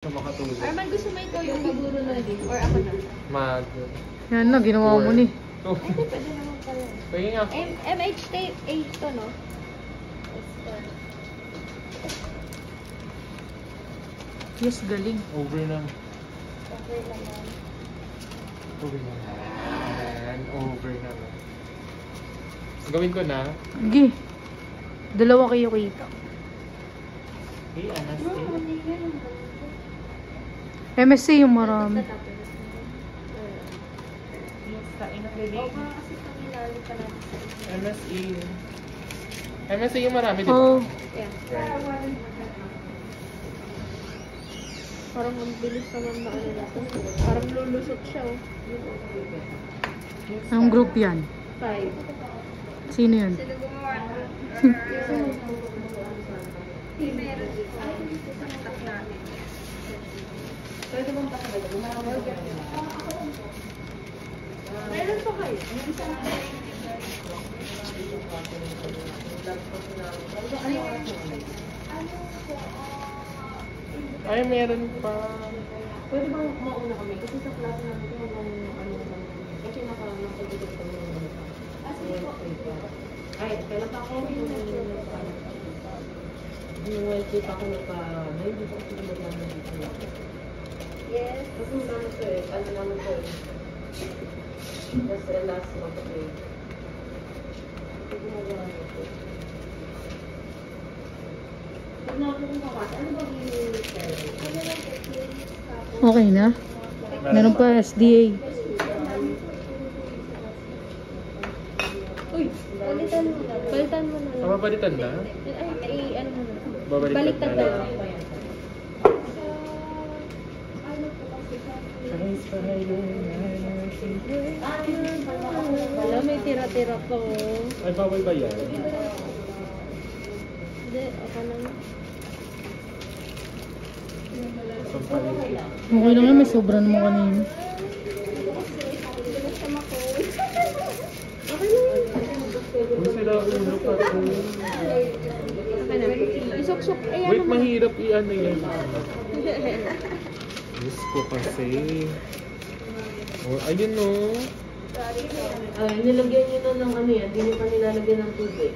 Makatulog. Arman, gusto mo ikaw yung maguro na din? Or ako na? Mag... Yan na, ginawa mo ni. Oh. Ay, hindi, pwede naman pala. Pwede nga. MH tape 8 to, no? Yes, galing. Over na. Okay naman. Over na. And over na. Gawin ko na. Sige. Dalawa kayo kita. Okay, anas No, eh. hindi ganun. MSC yung marami. Kain na baby. Oo, kasi pangilali pa natin sa isa. MSE. MSE yung marami, di ba? Oh. Yeah. Parang ang bilis naman na ano na to. Parang lulusot siya, oh. Anong group yan? 5. Sino yun? Sino gumawa? Meron. Ay, sasaktak natin. Pwede bang pakagad? Meron pa kayo? Ay, meron pa. Pwede bang mauna kami? Kasi sa klase namin ito hanggang ano naman. Kasi nakapagod kami ng mga ay, kailan pa ako Wednesday pa ako nagpa-9. Hindi ko kasi naman dito. Yes. Kasi naman ko eh. Ano naman ko eh. That's the last month of May. Ito ginagawa ko. Pag nakapag kong kakas, ano ba Okay na? Meron pa SDA. Uy, balitan mo na. Balitan mo na. Mababalitan na? Ay, ano mo na. Babaliktad Baliktad na na lang. lang. Wala, may tira-tira po. Ay, bawal ba yan? Hindi, ako na. Pampalit. Okay lang yan, may sobra naman kanina. Kung sila ulo pa to. Okay na. Isok-sok. Ay, Wait, ano mo? mahirap i-ano yan. Diyos ko kasi. Oh, ayun no. ay, nilagyan nyo na ng ano yan. Hindi nyo pa nilalagyan ng tubig.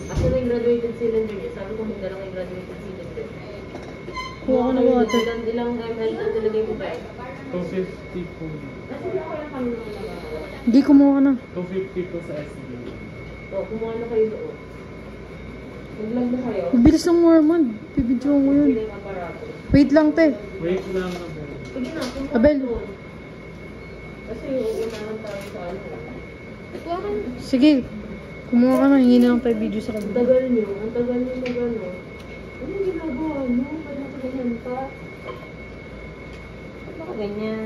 Kasi may graduated cylinder niya. Sabi ko magdala kay graduated cylinder. Kuha ko na water. Ilang ml ang nilagay ko ba? 250 po. Kasi di ako lang kami nakakalala. Hindi, kumuha ka na. 250 po sa SB. O, kumuha na kayo doon. Mag-vlog na kayo. Mabilis lang mo, Arman. Pibidyo ko yun. Pili ang aparato. Wait lang, te. Wait lang naman. Sige na, kumuha Abel. doon. Kasi uunahan tayo sa ano. Kuha ka na. Sige. Kumuha ka na. Hingi na lang tayo video sa Ang kabila. tagal nyo mag-ano. Ano yung ginagawa nyo? Ba't nakaganyan pa? Ba't nakaganyan?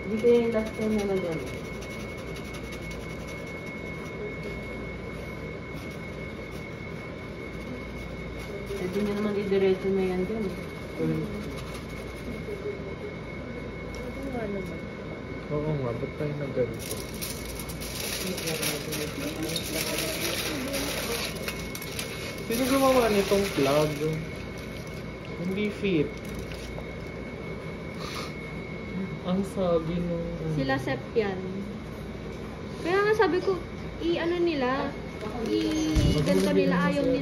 Hindi kaya yung last time na nag-ano. Pwede nyo naman i-diretso na yan dyan. Oo nga, ba't tayo nag-ganito? Sino gumawa nitong plug? Hindi fit. Ang sabi nung... Sila Sep yan. Kaya nga sabi ko, i-ano nila, i-ganto nila, ayaw nila.